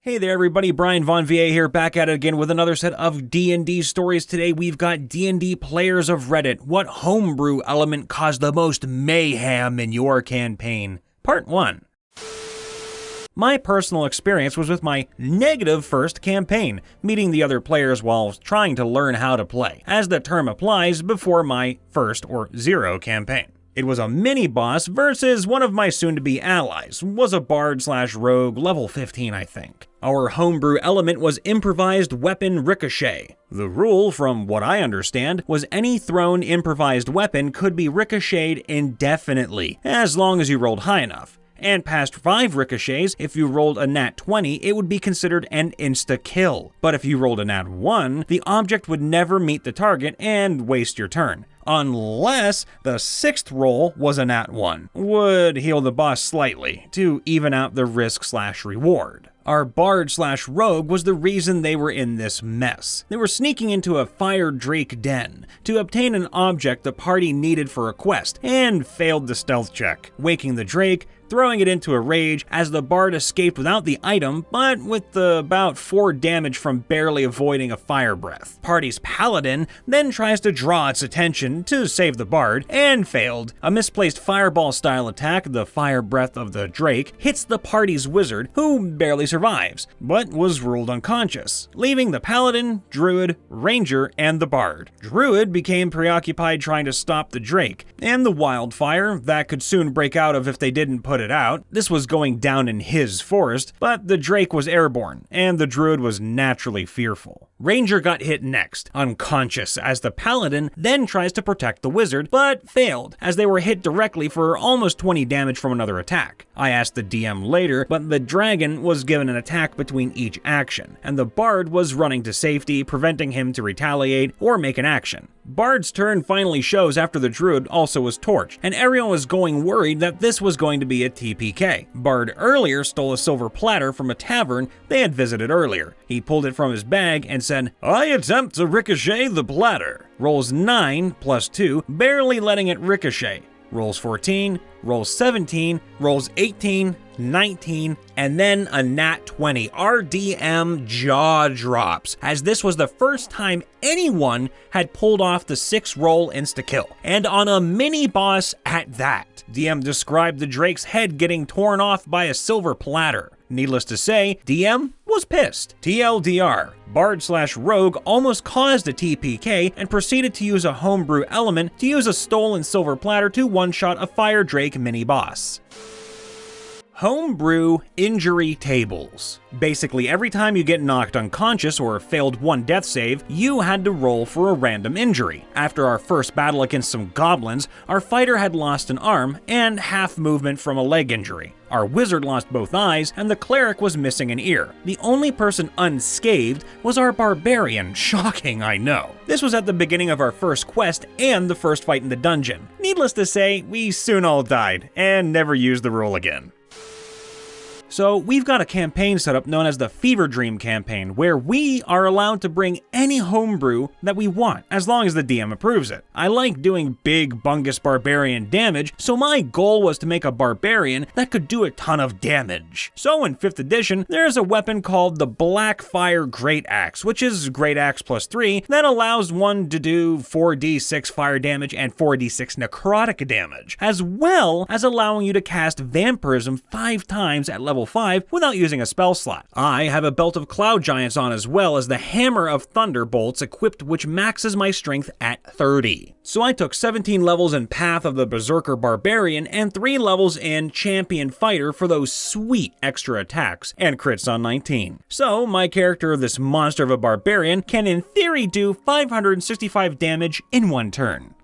Hey there everybody, Brian Von VA here, back at it again with another set of D&D stories. Today we've got D&D Players of Reddit. What homebrew element caused the most mayhem in your campaign? Part 1. My personal experience was with my negative first campaign, meeting the other players while trying to learn how to play, as the term applies before my first or zero campaign. It was a mini-boss versus one of my soon-to-be allies, was a bard/rogue, level 15 I think. Our homebrew element was improvised weapon ricochet. The rule, from what I understand, was any thrown improvised weapon could be ricocheted indefinitely, as long as you rolled high enough. And past 5 ricochets, if you rolled a nat 20, it would be considered an insta-kill. But if you rolled a nat 1, the object would never meet the target and waste your turn. Unless the 6th roll was a nat 1, would heal the boss slightly to even out the risk/reward. Our bard/rogue was the reason they were in this mess. They were sneaking into a fire drake den to obtain an object the party needed for a quest and failed the stealth check, waking the drake, throwing it into a rage as the bard escaped without the item, but with about 4 damage from barely avoiding a fire breath. Party's paladin then tries to draw its attention to save the bard, and failed. A misplaced fireball style attack, the fire breath of the drake, hits the party's wizard, who barely survives, but was ruled unconscious, leaving the paladin, druid, ranger, and the bard. Druid became preoccupied trying to stop the drake, and the wildfire that could soon break out of if they didn't put it out. This was going down in his forest, but the drake was airborne, and the druid was naturally fearful. Ranger got hit next, unconscious, as the paladin then tries to protect the wizard, but failed, as they were hit directly for almost 20 damage from another attack. I asked the DM later, but the dragon was given an attack between each action, and the bard was running to safety, preventing him to retaliate or make an action. Bard's turn finally shows after the druid also was torched, and everyone was going worried that this was going to be a TPK. Bard earlier stole a silver platter from a tavern they had visited earlier. He pulled it from his bag and said, "I attempt to ricochet the platter." Rolls 9 plus 2, barely letting it ricochet. Rolls 14, rolls 17, rolls 18, 19, and then a nat 20. Our DM jaw drops, as this was the first time anyone had pulled off the 6-roll insta-kill, and on a mini-boss at that. DM described the drake's head getting torn off by a silver platter. Needless to say, DM was pissed. TLDR, bard/rogue almost caused a TPK and proceeded to use a homebrew element to use a stolen silver platter to one-shot a fire drake mini-boss. Homebrew injury tables. Basically, every time you get knocked unconscious or failed one death save, you had to roll for a random injury. After our first battle against some goblins, our fighter had lost an arm and half movement from a leg injury. Our wizard lost both eyes, and the cleric was missing an ear. The only person unscathed was our barbarian. Shocking, I know. This was at the beginning of our first quest and the first fight in the dungeon. Needless to say, we soon all died, and never used the rule again. So we've got a campaign set up known as the Fever Dream campaign, where we are allowed to bring any homebrew that we want, as long as the DM approves it. I like doing big bungus barbarian damage, so my goal was to make a barbarian that could do a ton of damage. So in 5th edition, there's a weapon called the Blackfire Great Axe, which is Great Axe plus 3, that allows one to do 4d6 fire damage and 4d6 necrotic damage, as well as allowing you to cast vampirism 5 times at level 5 without using a spell slot. I have a belt of cloud giants on, as well as the hammer of thunderbolts equipped, which maxes my strength at 30. So I took 17 levels in Path of the Berserker Barbarian and 3 levels in Champion Fighter for those sweet extra attacks, and crits on 19. So my character, this monster of a barbarian, can in theory do 565 damage in 1 turn.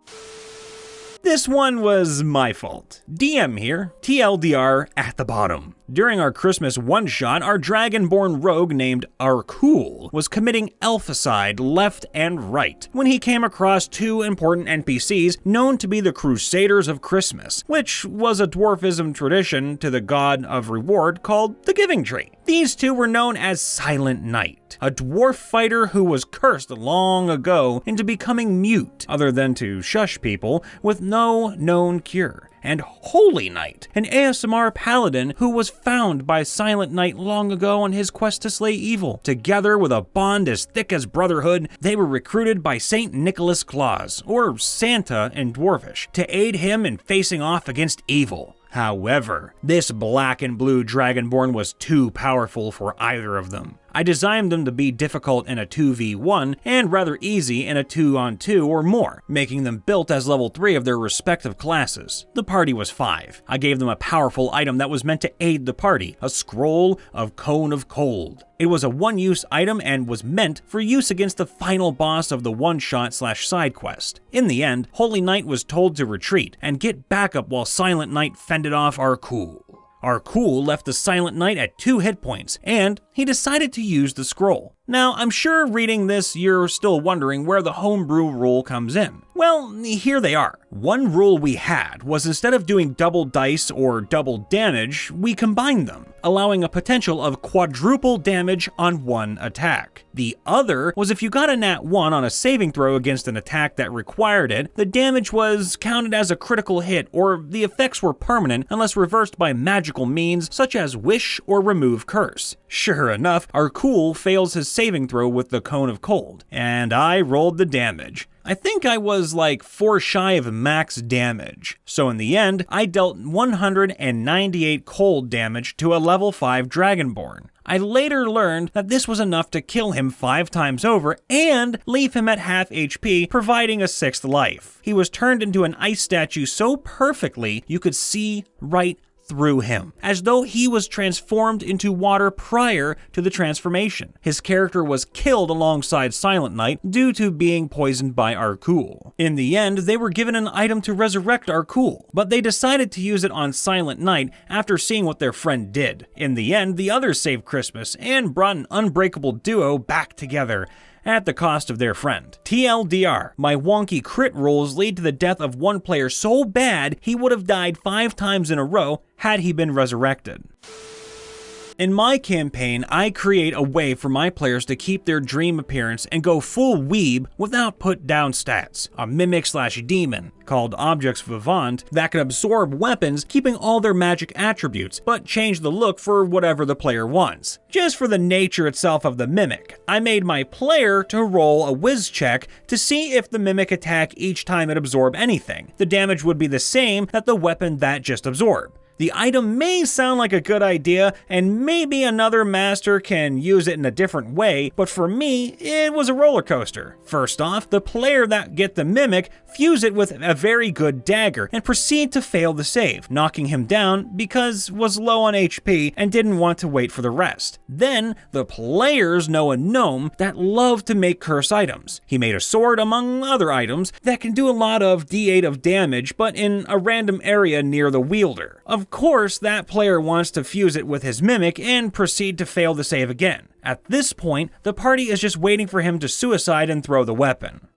This one was my fault. DM here, TLDR at the bottom. During our Christmas one-shot, our dragonborn rogue named Arcool was committing elficide left and right when he came across 2 important NPCs known to be the Crusaders of Christmas, which was a dwarfism tradition to the god of reward called the Giving Tree. These 2 were known as Silent Knight, a dwarf fighter who was cursed long ago into becoming mute, other than to shush people, with no known cure. and Holy Knight, an ASMR paladin who was found by Silent Knight long ago on his quest to slay evil. Together with a bond as thick as brotherhood, they were recruited by St. Nicholas Claus, or Santa in Dwarvish, to aid him in facing off against evil. However, this black and blue Dragonborn was too powerful for either of them. I designed them to be difficult in a 2v1 and rather easy in a 2-on-2 or more, making them built as level 3 of their respective classes. The party was 5. I gave them a powerful item that was meant to aid the party, a scroll of Cone of Cold. It was a one-use item and was meant for use against the final boss of the one-shot/side quest. In the end, Holy Knight was told to retreat and get backup while Silent Knight fended off Arkul. Arkul left the Silent Knight at 2 hit points, and he decided to use the scroll. Now, I'm sure reading this you're still wondering where the homebrew rule comes in. Well, here they are. One rule we had was instead of doing double dice or double damage, we combined them, allowing a potential of quadruple damage on one attack. The other was if you got a nat 1 on a saving throw against an attack that required it, the damage was counted as a critical hit, or the effects were permanent unless reversed by magical means such as wish or remove curse. Sure enough, Arkul fails his saving throw with the Cone of Cold, and I rolled the damage. I think I was like 4 shy of max damage. So in the end, I dealt 198 cold damage to a level 5 Dragonborn. I later learned that this was enough to kill him 5 times over and leave him at half HP, providing a 6th life. He was turned into an ice statue so perfectly you could see right through him, as though he was transformed into water prior to the transformation. His character was killed alongside Silent Knight due to being poisoned by Arkul. In the end, they were given an item to resurrect Arkul, but they decided to use it on Silent Knight after seeing what their friend did. In the end, the others saved Christmas and brought an unbreakable duo back together, at the cost of their friend. TLDR, my wonky crit rolls lead to the death of one player so bad he would have died 5 times in a row had he been resurrected. In my campaign, I create a way for my players to keep their dream appearance and go full weeb without put down stats. A mimic/demon, called Objects Vivant, that can absorb weapons, keeping all their magic attributes, but change the look for whatever the player wants. Just for the nature itself of the mimic, I made my player to roll a whiz check to see if the mimic attack each time it absorbed anything. The damage would be the same that the weapon that just absorbed. The item may sound like a good idea, and maybe another master can use it in a different way, but for me, it was a roller coaster. First off, the player that get the mimic fuse it with a very good dagger and proceed to fail the save, knocking him down because was low on HP and didn't want to wait for the rest. Then, the players know a gnome that loved to make curse items. He made a sword among other items that can do a lot of D8 of damage, but in a random area near the wielder. Of course, that player wants to fuse it with his mimic and proceed to fail the save again. At this point, the party is just waiting for him to suicide and throw the weapon.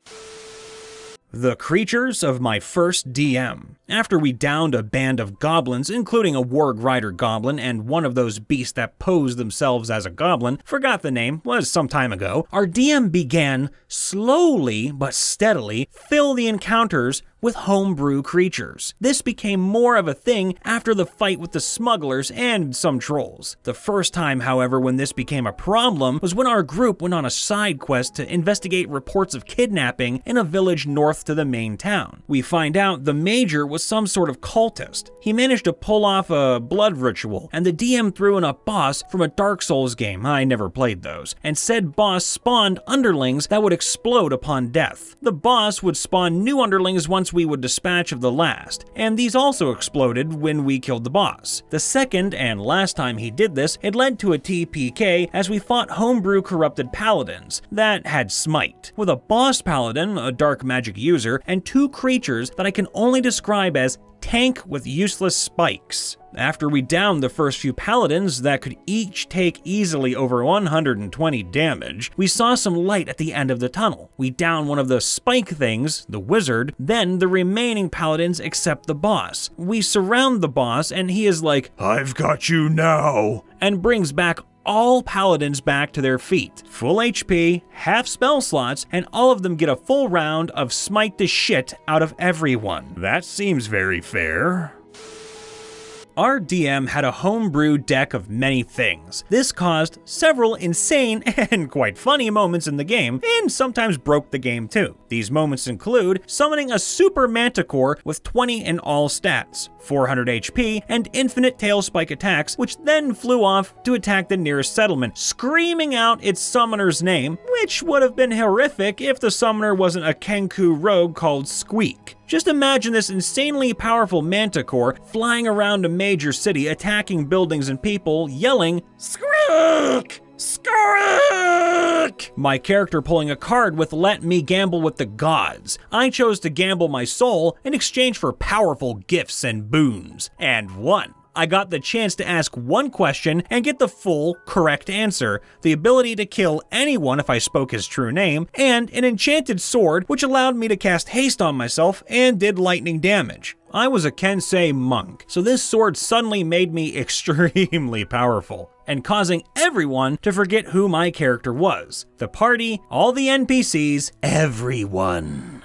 The creatures of my first DM. After we downed a band of goblins, including a warg rider goblin and one of those beasts that pose themselves as a goblin, forgot the name, was some time ago, our DM began slowly but steadily fill the encounters with homebrew creatures. This became more of a thing after the fight with the smugglers and some trolls. The first time, however, when this became a problem was when our group went on a side quest to investigate reports of kidnapping in a village north to the main town. We find out the major was some sort of cultist. He managed to pull off a blood ritual, and the DM threw in a boss from a Dark Souls game, I never played those, and said boss spawned underlings that would explode upon death. The boss would spawn new underlings once we would dispatch of the last, and these also exploded when we killed the boss. The second and last time he did this, it led to a TPK as we fought homebrew corrupted paladins that had smite, with a boss paladin, a dark magic user, and 2 creatures that I can only describe as tank with useless spikes. After we downed the first few paladins that could each take easily over 120 damage, we saw some light at the end of the tunnel. We downed one of the spike things, the wizard, then the remaining paladins except the boss. We surround the boss and he is like, "I've got you now," and brings back all paladins back to their feet. Full HP, half spell slots, and all of them get a full round of smite the shit out of everyone. That seems very fair. Our DM had a homebrew deck of many things. This caused several insane and quite funny moments in the game, and sometimes broke the game too. These moments include summoning a super manticore with 20 in all stats, 400 HP, and infinite tail spike attacks, which then flew off to attack the nearest settlement, screaming out its summoner's name, which would have been horrific if the summoner wasn't a Kenku rogue called Squeak. Just imagine this insanely powerful manticore flying around a major city, attacking buildings and people, yelling, "Squeak! Squeak!" My character pulling a card with "Let me gamble with the gods." I chose to gamble my soul in exchange for powerful gifts and boons, and won. I got the chance to ask one question and get the full, correct answer, the ability to kill anyone if I spoke his true name, and an enchanted sword which allowed me to cast haste on myself and did lightning damage. I was a Kensei monk, so this sword suddenly made me extremely powerful, and causing everyone to forget who my character was. The party, all the NPCs, everyone.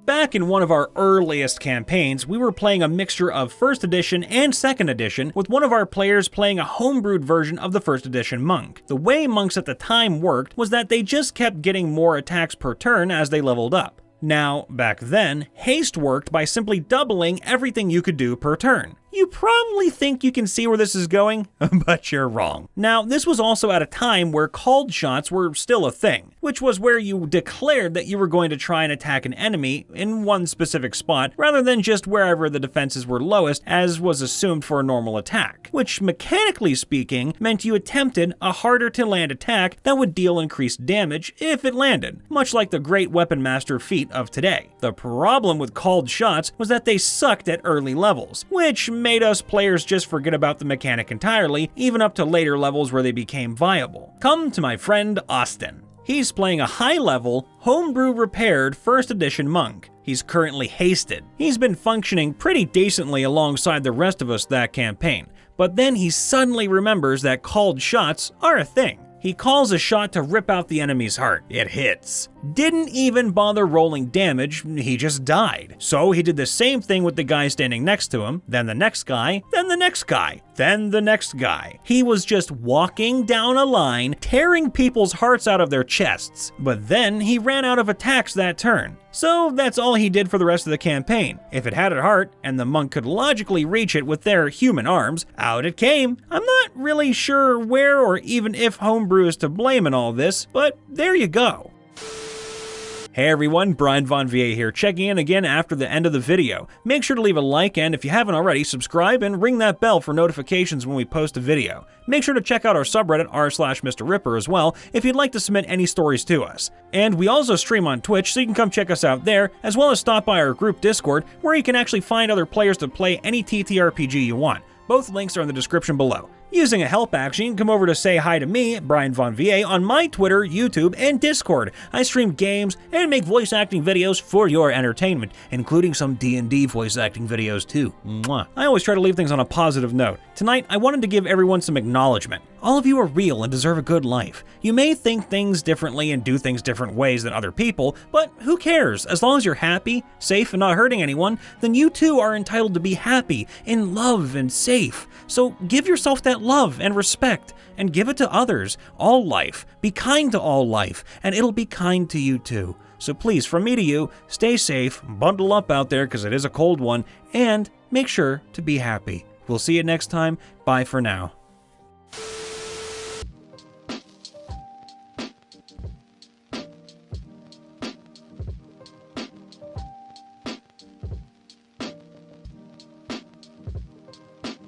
Back in one of our earliest campaigns, we were playing a mixture of 1st edition and 2nd edition, with one of our players playing a homebrewed version of the 1st edition monk. The way monks at the time worked was that they just kept getting more attacks per turn as they leveled up. Now, back then, haste worked by simply doubling everything you could do per turn. You probably think you can see where this is going, but you're wrong. Now, this was also at a time where called shots were still a thing, which was where you declared that you were going to try and attack an enemy in one specific spot, rather than just wherever the defenses were lowest, as was assumed for a normal attack, which mechanically speaking meant you attempted a harder to land attack that would deal increased damage if it landed, much like the great weapon master feat of today. The problem with called shots was that they sucked at early levels, which made us players just forget about the mechanic entirely, even up to later levels where they became viable. Come to my friend Austin. He's playing a high-level, homebrew repaired 1st edition monk. He's currently hasted. He's been functioning pretty decently alongside the rest of us that campaign, but then he suddenly remembers that called shots are a thing. He calls a shot to rip out the enemy's heart. It hits. Didn't even bother rolling damage, he just died. So he did the same thing with the guy standing next to him, then the next guy, then the next guy, then the next guy. He was just walking down a line, tearing people's hearts out of their chests. But then he ran out of attacks that turn. So that's all he did for the rest of the campaign. If it had a heart, and the monk could logically reach it with their human arms, out it came. I'm not really sure where or even if homebrew is to blame in all this, but there you go. Hey everyone, Brian Von VA here, checking in again after the end of the video. Make sure to leave a like and if you haven't already, subscribe and ring that bell for notifications when we post a video. Make sure to check out our subreddit r/MrRipper as well if you'd like to submit any stories to us. And we also stream on Twitch, so you can come check us out there, as well as stop by our group Discord, where you can actually find other players to play any TTRPG you want. Both links are in the description below. Using a help action, you can come over to say hi to me, Brian Von VA, on my Twitter, YouTube, and Discord. I stream games and make voice acting videos for your entertainment, including some D&D voice acting videos too. Mwah. I always try to leave things on a positive note. Tonight, I wanted to give everyone some acknowledgement. All of you are real and deserve a good life. You may think things differently and do things different ways than other people, but who cares? As long as you're happy, safe, and not hurting anyone, then you too are entitled to be happy, in love, and safe. So give yourself that love and respect, and give it to others. All life. Be kind to all life, and it'll be kind to you too. So please, from me to you, stay safe, bundle up out there because it is a cold one, and make sure to be happy. We'll see you next time. Bye for now.